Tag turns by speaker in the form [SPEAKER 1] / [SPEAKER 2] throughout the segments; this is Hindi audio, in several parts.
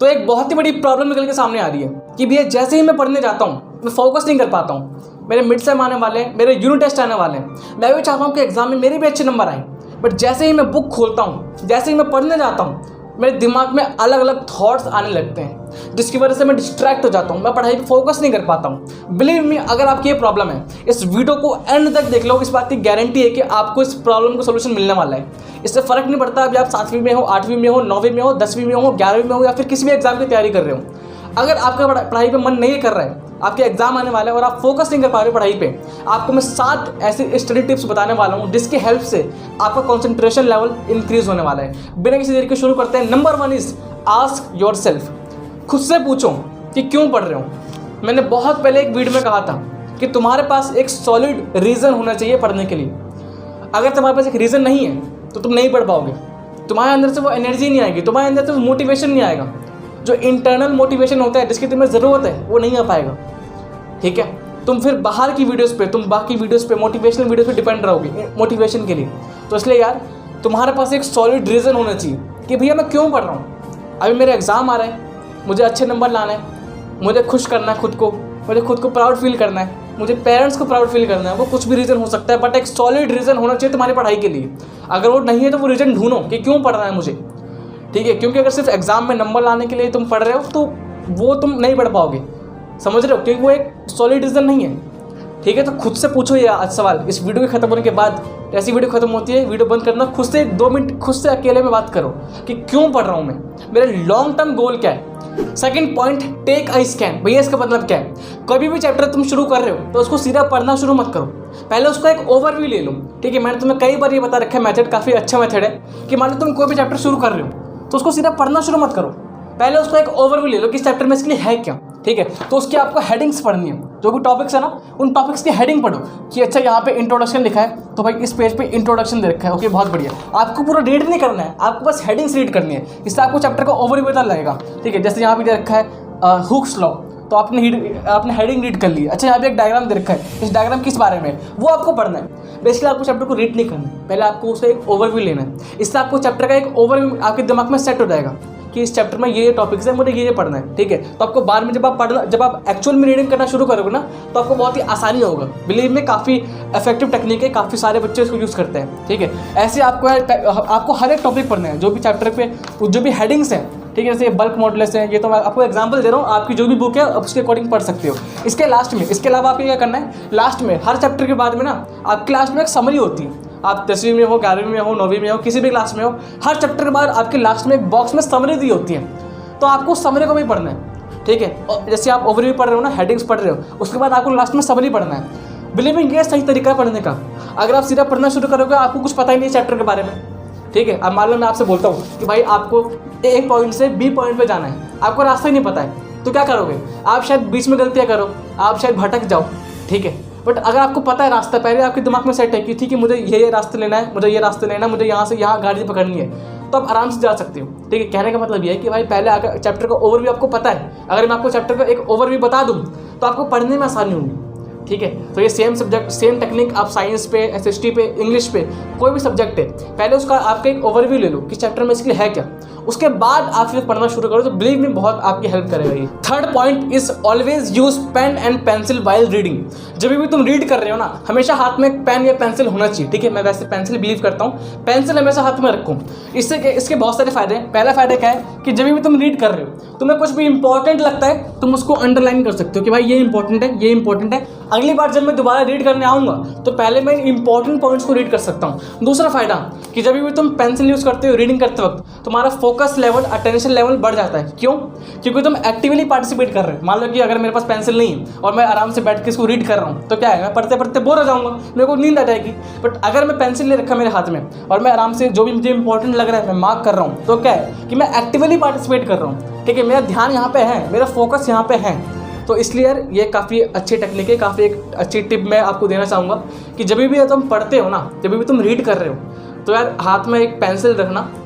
[SPEAKER 1] तो एक बहुत ही बड़ी प्रॉब्लम निकल के सामने आ रही है कि भैया जैसे ही मैं पढ़ने जाता हूँ मैं फोकस नहीं कर पाता हूँ। मेरे मिड सेम आने वाले हैं, मेरे यूनिट टेस्ट आने वाले हैं, मैं भी चाहता हूँ कि एग्जाम में मेरे भी अच्छे नंबर आए, बट जैसे ही मैं बुक खोलता हूँ, जैसे ही मैं पढ़ने जाता हूँ, मेरे दिमाग में अलग अलग थॉट्स आने लगते हैं, जिसकी वजह से मैं डिस्ट्रैक्ट हो जाता हूँ, मैं पढ़ाई पे फोकस नहीं कर पाता हूँ। बिलीव मी, अगर आपकी ये प्रॉब्लम है, इस वीडियो को एंड तक देख लो, इस बात की गारंटी है कि आपको इस प्रॉब्लम का सोल्यूशन मिलने वाला है। इससे फर्क नहीं पड़ता अभी आप 7वीं में हो, 8वीं में हो, 9वीं में हो, 10वीं में हो, 11वीं में हो, या फिर किसी भी एग्जाम की तैयारी कर रहे हो। अगर आपका पढ़ाई पे मन नहीं कर रहा है, आपके एग्जाम आने वाले हैं और आप फोकस नहीं कर पा रहे पढ़ाई पे, आपको मैं 7 ऐसे स्टडी टिप्स बताने वाला हूँ जिसकी हेल्प से आपका कंसंट्रेशन लेवल इंक्रीज होने वाला है। बिना किसी देरी के शुरू करते हैं। Number 1 is ask yourself. खुद से पूछो कि क्यों पढ़ रहे हो। मैंने बहुत पहले एक वीडियो में कहा था कि तुम्हारे पास एक सॉलिड रीज़न होना चाहिए पढ़ने के लिए। अगर तुम्हारे पास एक रीज़न नहीं है तो तुम नहीं पढ़ पाओगे, तुम्हारे अंदर से वो एनर्जी नहीं आएगी, तुम्हारे अंदर से वो मोटिवेशन नहीं आएगा। जो इंटरनल मोटिवेशन होता है जिसकी तुम्हें ज़रूरत है वो नहीं आ पाएगा। ठीक है, तुम फिर बाहर की वीडियोस पे, तुम बाकी वीडियोस पे, मोटिवेशनल वीडियोस पे डिपेंड रहोगे मोटिवेशन के लिए। तो इसलिए यार तुम्हारे पास एक सॉलिड रीज़न होना चाहिए कि भैया मैं क्यों पढ़ रहा हूँ। अभी मेरे एग्ज़ाम आ रहे हैं, मुझे अच्छे नंबर लाने हैं, मुझे खुश करना है खुद को, मुझे खुद को प्राउड फील करना है, मुझे पेरेंट्स को प्राउड फील करना है। वो कुछ भी रीज़न हो सकता है, बट एक सॉलिड रीज़न होना चाहिए तुम्हारी पढ़ाई के लिए। अगर वो नहीं है तो वो रीज़न ढूंढो कि क्यों पढ़ना है मुझे। ठीक है, क्योंकि अगर सिर्फ एग्जाम में नंबर लाने के लिए तुम पढ़ रहे हो तो वो तुम नहीं पढ़ पाओगे, समझ रहे हो, क्योंकि वो एक सॉलिड रीज़न नहीं है। ठीक है, तो खुद से पूछो ये आज सवाल। इस वीडियो के खत्म होने के बाद, ऐसी वीडियो खत्म होती है, वीडियो बंद करना, खुद से 2 मिनट खुद से अकेले में बात करो कि क्यों पढ़ रहा हूँ मैं, मेरा लॉन्ग टर्म गोल क्या है। Second point, take a scan. भैया इसका मतलब क्या है? कभी भी चैप्टर तुम शुरू कर रहे हो तो उसको सीधा पढ़ना शुरू मत करो, पहले उसका एक ओवरव्यू ले लो। ठीक है, मैंने तुम्हें कई बार ये बता रखा है, मेथड काफ़ी अच्छा मेथड है कि मान लो तुम कोई भी चैप्टर शुरू कर रहे हो तो उसको सीधा पढ़ना शुरू मत करो, पहले उसका एक ओवरव्यू ले लो कि इस चैप्टर में इसके लिए है क्या। ठीक है, तो उसकी आपको हेडिंग्स पढ़नी है, जो भी टॉपिक्स है ना उन टॉपिक्स की हेडिंग पढ़ो कि अच्छा यहाँ पे इंट्रोडक्शन लिखा है तो भाई इस पेज पे इंट्रोडक्शन दे रखा है, ओके बहुत बढ़िया। आपको पूरा रीड नहीं करना है, आपको बस हेडिंग्स रीड करनी है, इससे आपको चैप्टर का ओवरव्यू पता लगेगा। ठीक है, जैसे यहाँ पे दे रखा है हुक्स लॉ, तो आपने हेडिंग रीड कर ली। अच्छा यहाँ पे एक डायग्राम दे रखा है, इस डायग्राम किस बारे में, वो आपको पढ़ना है। बेसिकली आपको चैप्टर को रीड नहीं करना है, पहले आपको उसका एक ओवरव्यू लेना है। इससे आपको चैप्टर का एक ओवरव्यू आपके दिमाग में सेट हो जाएगा कि इस चैप्टर में ये टॉपिक्स है, मुझे ये पढ़ना है। ठीक है, तो आपको बाद में जब आप एक्चुअल में रीडिंग करना शुरू करोगे ना तो आपको बहुत ही आसानी होगा। बिलीव में काफ़ी इफेक्टिव टेक्निक है, काफ़ी सारे बच्चे इसको यूज़ करते हैं। ठीक है, ऐसे आपको हर एक टॉपिक पढ़ना है, जो भी चैप्टर पे जो भी हेडिंग्स हैं। ठीक है, जैसे ये बल्क मॉडुलस है, ये तो मैं आपको एग्जांपल दे रहा हूँ, आपकी जो भी बुक है आप उसके अकॉर्डिंग पढ़ सकते हो। इसके अलावा आपको क्या करना है, लास्ट में हर चैप्टर के बाद में ना आपके लास्ट में एक समरी होती है। आप 10वीं में हो, 11वीं में हो, 9वीं में हो, किसी भी क्लास में हो, हर चैप्टर के बाद आपके लास्ट में एक बॉक्स में समरी दी होती है, तो आपको समरी को भी पढ़ना है। ठीक है, जैसे आप ओवरव्यू पढ़ रहे हो ना, हेडिंग्स पढ़ रहे हो, उसके बाद आपको लास्ट में समरी पढ़ना है। बिलीव मी, ये सही तरीका है पढ़ने का। अगर आप सीधा पढ़ना शुरू करोगे आपको कुछ पता ही नहीं चैप्टर के बारे में। ठीक है, अब मान लो मैं आपसे बोलता हूँ कि भाई आपको A पॉइंट से B पॉइंट पे जाना है, आपको रास्ता ही नहीं पता है, तो क्या करोगे? आप शायद बीच में गलतियाँ करो, आप शायद भटक जाओ। ठीक है, बट अगर आपको पता है रास्ता, पहले आपके दिमाग में सेट है कि ठीक है मुझे ये रास्ते लेना है, मुझे ये रास्ते लेना है, मुझे यहाँ से यहाँ गाड़ी पकड़नी है, तो आप आराम से जा सकते हो। ठीक है, कहने का मतलब ये है कि भाई पहले अगर चैप्टर का ओवरव्यू आपको पता है, अगर मैं आपको चैप्टर का एक ओवरव्यू बता दूँ तो आपको पढ़ने में आसानी होगी। ठीक है, तो ये सेम सब्जेक्ट सेम टेक्निक आप साइंस पे, SST पे, इंग्लिश पे, कोई भी सब्जेक्ट है, पहले उसका आपका एक ओवरव्यू ले लो कि चैप्टर में इसके लिए है क्या, उसके बाद आप फिर पढ़ना शुरू करो, तो बिलीव में बहुत आपकी हेल्प करेगा ये। Third point is always use pen and pencil while reading. जब भी तुम रीड कर रहे हो ना, हमेशा हाथ में एक पेन या पेंसिल होना चाहिए। ठीक है, मैं वैसे पेंसिल बिलीव करता हूँ, पेंसिल हमेशा हाथ में रखूँ। इसके बहुत सारे फायदे हैं। पहला फायदा क्या है कि जब भी तुम रीड कर रहे हो, तुम्हें कुछ भी इंपॉर्टेंट लगता है, तुम उसको अंडरलाइन कर सकते हो कि भाई ये इंपॉर्टेंट है, ये इंपॉर्टेंट है। अगली बार जब मैं दोबारा रीड करने आऊँगा तो पहले मैं इंपॉर्टेंट पॉइंट्स को रीड कर सकता हूँ। दूसरा फायदा कि जब भी तुम पेंसिल यूज़ करते हो रीडिंग करते वक्त, तुम्हारा फोकस लेवल, अटेंशन लेवल बढ़ जाता है। क्यों? क्योंकि तुम एक्टिवली पार्टिसिपेट कर रहे हो। मान लो कि अगर मेरे पास पेंसिल नहीं है और मैं आराम से बैठ के इसको रीड कर रहा हूँ, तो क्या है, मैं पढ़ते पढ़ते बोर हो जाऊँगा, मेरे को नींद आ जाएगी। बट अगर मैं पेंसिल ले रखा मेरे हाथ में और मैं आराम से जो भी मुझे इंपॉर्टेंट लग रहा है मैं मार्क कर रहा हूँ, तो क्या है कि मैं एक्टिवली पार्टिसिपेट कर रहा हूँ। ठीक है, मेरा ध्यान यहाँ पे है, मेरा फोकस यहाँ पे है। तो इसलिए यार ये काफ़ी अच्छी टेक्निक है, काफ़ी एक अच्छी टिप मैं आपको देना चाहूँगा कि जब भी तुम पढ़ते हो ना, जब भी तुम रीड कर रहे हो, तो यार हाथ में एक पेंसिल रखना,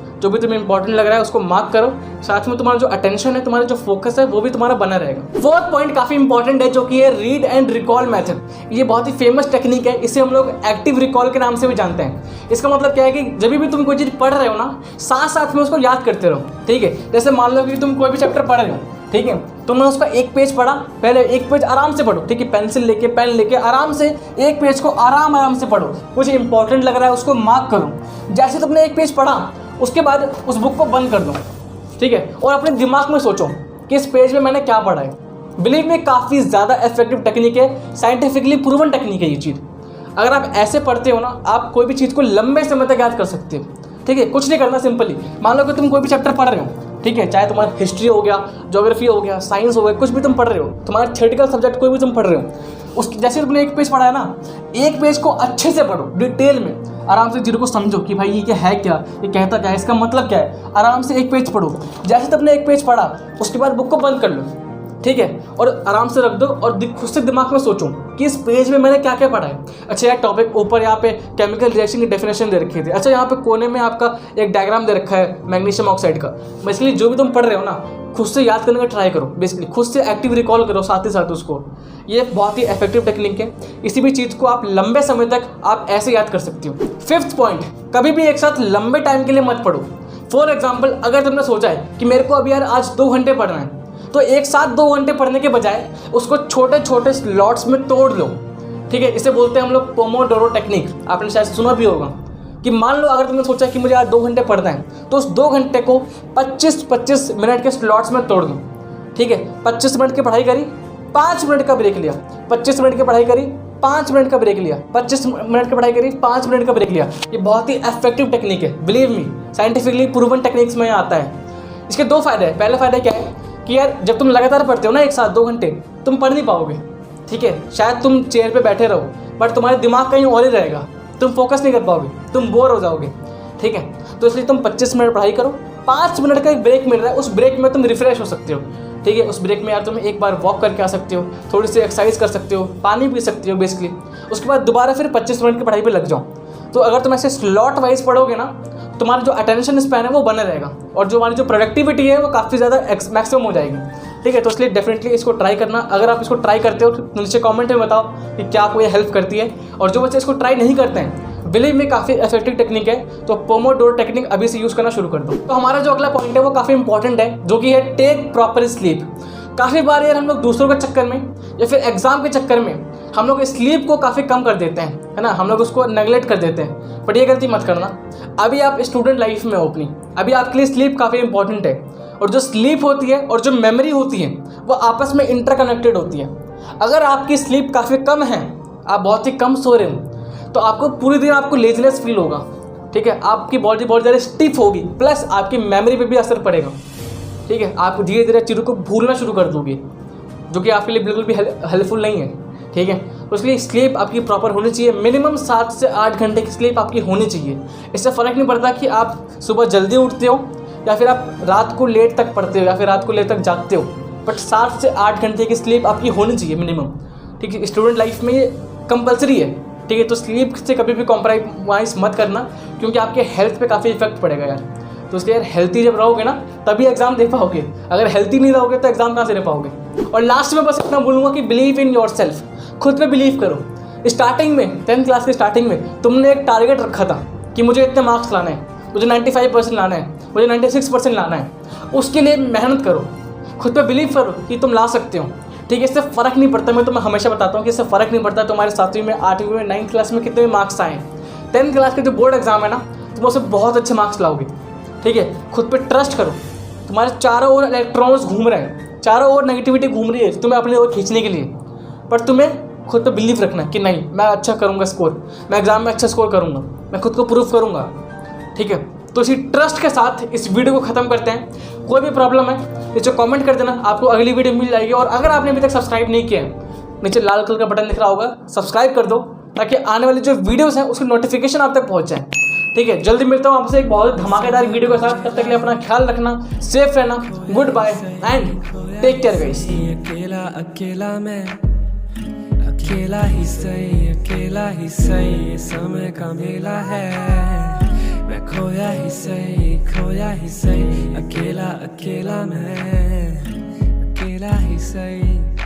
[SPEAKER 1] जो भी तुम्हें इंपॉर्टेंट लग रहा है उसको मार्क करो, साथ में तुम्हारा जो अटेंशन है, तुम्हारा जो फोकस है वो भी तुम्हारा बना रहेगा। फोर्थ पॉइंट काफ़ी इंपॉर्टेंट है, जो कि है रीड एंड रिकॉल मेथड। ये बहुत ही फेमस टेक्निक है, इसे हम लोग एक्टिव रिकॉल के नाम से भी जानते हैं। इसका मतलब क्या है कि जब भी तुम कोई चीज़ पढ़ रहे हो ना, साथ साथ में उसको याद करते रहो, ठीक है। जैसे मान लो कि तुम कोई भी चैप्टर पढ़ रहे हो, ठीक है, तुमने उसका एक पेज पढ़ा, पहले एक पेज आराम से पढ़ो, ठीक है, पेंसिल लेके पेन लेके आराम से एक पेज को आराम से पढ़ो। कुछ इंपॉर्टेंट लग रहा है उसको मार्क करो। जैसे तुमने एक पेज पढ़ा, उसके बाद उस बुक को बंद कर दो, ठीक है, और अपने दिमाग में सोचो कि इस पेज में मैंने क्या पढ़ा है। बिलीव में काफ़ी ज़्यादा इफेक्टिव टेक्निक है, साइंटिफिकली प्रूवन टेक्निक है ये चीज़। अगर आप ऐसे पढ़ते हो ना, आप कोई भी चीज़ को लंबे समय तक याद कर सकते हो, ठीक है। कुछ नहीं करना, सिंपली मान लो कि तुम कोई भी चैप्टर पढ़ रहे हो, ठीक है, चाहे तुम्हारा हिस्ट्री हो गया, ज्योग्राफी हो गया, साइंस हो गया, कुछ भी तुम पढ़ रहे हो, तुम्हारा थ्योरेटिकल सब्जेक्ट कोई भी तुम पढ़ रहे हो, उसकी जैसे तुमने एक पेज पढ़ा है ना, एक पेज को अच्छे से पढ़ो, डिटेल में आराम से चीज़ों को समझो कि भाई ये क्या है, क्या ये कहता क्या है, इसका मतलब क्या है। आराम से एक पेज पढ़ो। जैसे तुमने एक पेज पढ़ा, उसके बाद बुक को बंद कर लो, ठीक है, और आराम से रख दो और खुद से दिमाग में सोचो कि इस पेज में मैंने क्या क्या पढ़ा है। अच्छा, यार टॉपिक ऊपर यहाँ पे केमिकल रिएक्शन की डेफिनेशन दे रखी थी। अच्छा, यहाँ पे कोने में आपका एक डायग्राम दे रखा है मैग्नीशियम ऑक्साइड का। बेसिकली जो भी तुम पढ़ रहे हो ना, खुद से याद करने का ट्राई करो, बेसिकली खुद से एक्टिव रिकॉल करो साथ ही साथ उसको। ये बहुत ही इफेक्टिव टेक्निक है। किसी भी चीज़ को आप लंबे समय तक आप ऐसे याद कर सकते हो। फिफ्थ पॉइंट, कभी भी एक साथ लंबे टाइम के लिए मत पढ़ो। फॉर एग्जाम्पल, अगर तुमने सोचा है कि मेरे को अभी यार आज 2 घंटे पढ़ना है, तो एक साथ 2 घंटे पढ़ने के बजाय उसको छोटे छोटे स्लॉट्स में तोड़ लो, ठीक है। इसे बोलते हैं हम लोग पोमोडोरो टेक्निक। आपने शायद सुना भी होगा कि मान लो अगर तुमने सोचा कि मुझे आज 2 घंटे पढ़ना है, तो उस 2 घंटे को 25-25 मिनट के स्लॉट्स में तोड़ दो, ठीक है। 25 मिनट की पढ़ाई करी, 5 मिनट का ब्रेक लिया, 25 मिनट की पढ़ाई करी, 5 मिनट का ब्रेक लिया, 25 मिनट की पढ़ाई करी, 5 मिनट का ब्रेक लिया। ये बहुत ही इफेक्टिव टेक्निक है, believe me, scientifically proven techniques में आता है। इसके 2 फायदे हैं। पहला फायदा क्या है कि यार जब तुम लगातार पढ़ते हो ना एक साथ 2 घंटे, तुम पढ़ नहीं पाओगे, ठीक है। शायद तुम चेयर पे बैठे रहो, बट तुम्हारे दिमाग कहीं और ही रहेगा, तुम फोकस नहीं कर पाओगे, तुम बोर हो जाओगे, ठीक है। तो इसलिए तुम 25 मिनट पढ़ाई करो, 5 मिनट का एक ब्रेक मिल रहा है, उस ब्रेक में तुम रिफ्रेश हो सकते हो, ठीक है। उस ब्रेक में यार तुम एक बार वॉक करके आ सकते हो, थोड़ी सी एक्सरसाइज कर सकते हो, पानी पी सकते हो बेसिकली। उसके बाद दोबारा फिर 25 मिनट की पढ़ाई पर लग जाओ। तो अगर तुम ऐसे स्लॉट वाइज पढ़ोगे ना, तुम्हारा जो अटेंशन स्पैन है वो बने रहेगा, और जो हमारी जो प्रोडक्टिविटी है वो काफ़ी ज़्यादा मैक्सिमम हो जाएगी, ठीक है। तो इसलिए डेफिनेटली इसको ट्राई करना। अगर आप इसको ट्राई करते हो तो नीचे कमेंट में बताओ कि क्या आपको ये हेल्प करती है। और जो बच्चे इसको ट्राई नहीं करते हैं, बिलीव में काफ़ी इफेक्टिव टेक्निक है, तो पोमोडोरो टेक्निक अभी से यूज़ करना शुरू कर दो। तो हमारा जो अगला पॉइंट है वो काफ़ी इंपॉर्टेंट है, जो कि है टेक प्रॉपर स्लीप। काफ़ी बार यार हम लोग दूसरों के चक्कर में या फिर एग्जाम के चक्कर में हम लोग स्लीप को काफ़ी कम कर देते हैं, है ना, हम लोग उसको नेगलेक्ट कर देते हैं। बट ये गलती मत करना। अभी आप स्टूडेंट लाइफ में हो अपनी, अभी आपके लिए स्लीप काफ़ी इंपॉर्टेंट है। और जो स्लीप होती है और जो मेमोरी होती है वो आपस में इंटरकनेक्टेड होती है। अगर आपकी स्लीप काफ़ी कम है, आप बहुत ही कम सो रहे हो, तो आपको पूरे दिन आपको लेजीनेस फील होगा, ठीक है। आपकी बॉडी बहुत ज़्यादा स्टिफ होगी, प्लस आपकी मेमोरी पे भी असर पड़ेगा, ठीक है। आप धीरे धीरे चीज़ों को भूलना शुरू कर दोगे, जो कि आपके लिए बिल्कुल भी हेल्पफुल नहीं है, ठीक है। तो इसलिए स्लीप आपकी प्रॉपर होनी चाहिए। मिनिमम 7 से 8 घंटे की स्लीप आपकी होनी चाहिए। इससे फ़र्क नहीं पड़ता कि आप सुबह जल्दी उठते हो या फिर आप रात को लेट तक पढ़ते हो या फिर रात को लेट तक जागते हो, बट 7 से 8 घंटे की स्लीप आपकी होनी चाहिए मिनिमम, ठीक है। स्टूडेंट लाइफ में ये कंपलसरी है, ठीक है। तो स्लीप से कभी भी कॉम्प्रोमाइज़ मत करना, क्योंकि आपके हेल्थ पे काफ़ी इफेक्ट पड़ेगा यार। तो इसलिए यार हेल्थी जब रहोगे ना तभी एग्जाम दे पाओगे, अगर हेल्थी नहीं रहोगे तो एग्जाम कहाँ से दे पाओगे। और लास्ट में बस इतना बोलूँगा कि बिलीव इन योर सेल्फ, खुद पे बिलीव करो। स्टार्टिंग में 10th क्लास के स्टार्टिंग में तुमने एक टारगेट रखा था कि मुझे इतने मार्क्स लाने हैं, मुझे 95% लाना है, मुझे 96% लाना है। उसके लिए मेहनत करो, खुद पे बिलीव करो कि तुम ला सकते हो, ठीक है। इससे फ़र्क नहीं पड़ता, मैं तुम्हें हमेशा बताता हूँ कि इससे फ़र्क नहीं पड़ता तुम्हारे 7वीं में, 8वीं में, 9th क्लास में कितने मार्क्स आए। 10th क्लास के जो बोर्ड एग्जाम है ना, तुम उससे बहुत अच्छे मार्क्स लाओगे, ठीक है। खुद पे ट्रस्ट करो। तुम्हारे चारों ओर इलेक्ट्रॉन्स घूम रहे हैं, चारों ओर नेगेटिविटी घूम रही है तुम्हें अपनी ओर खींचने के लिए, पर तुम्हें खुद पे बिलीव रखना कि नहीं, मैं अच्छा करूँगा स्कोर, मैं एग्जाम में अच्छा स्कोर करूँगा, मैं खुद को प्रूफ करूँगा, ठीक है। तो इसी ट्रस्ट के साथ इस वीडियो को ख़त्म करते हैं। कोई भी प्रॉब्लम है नीचे कमेंट कर देना, आपको अगली वीडियो मिल जाएगी। और अगर आपने अभी तक सब्सक्राइब नहीं किया है, नीचे लाल कलर का बटन दिख रहा होगा, सब्सक्राइब कर दो, ताकि आने वाली जो वीडियोज़ हैं उसकी नोटिफिकेशन आप तक पहुँच जाए, ठीक है। जल्दी मिलता हूँ आपसे एक बहुत धमाकेदार वीडियो के साथ। तब तक के लिए अपना ख्याल रखना, सेफ रहना, good bye and take care guys.
[SPEAKER 2] अकेला ही सही, समय का मेला है। मैं खोया ही सही, खोया ही सही, अकेला अकेला मैं, अकेला ही सही।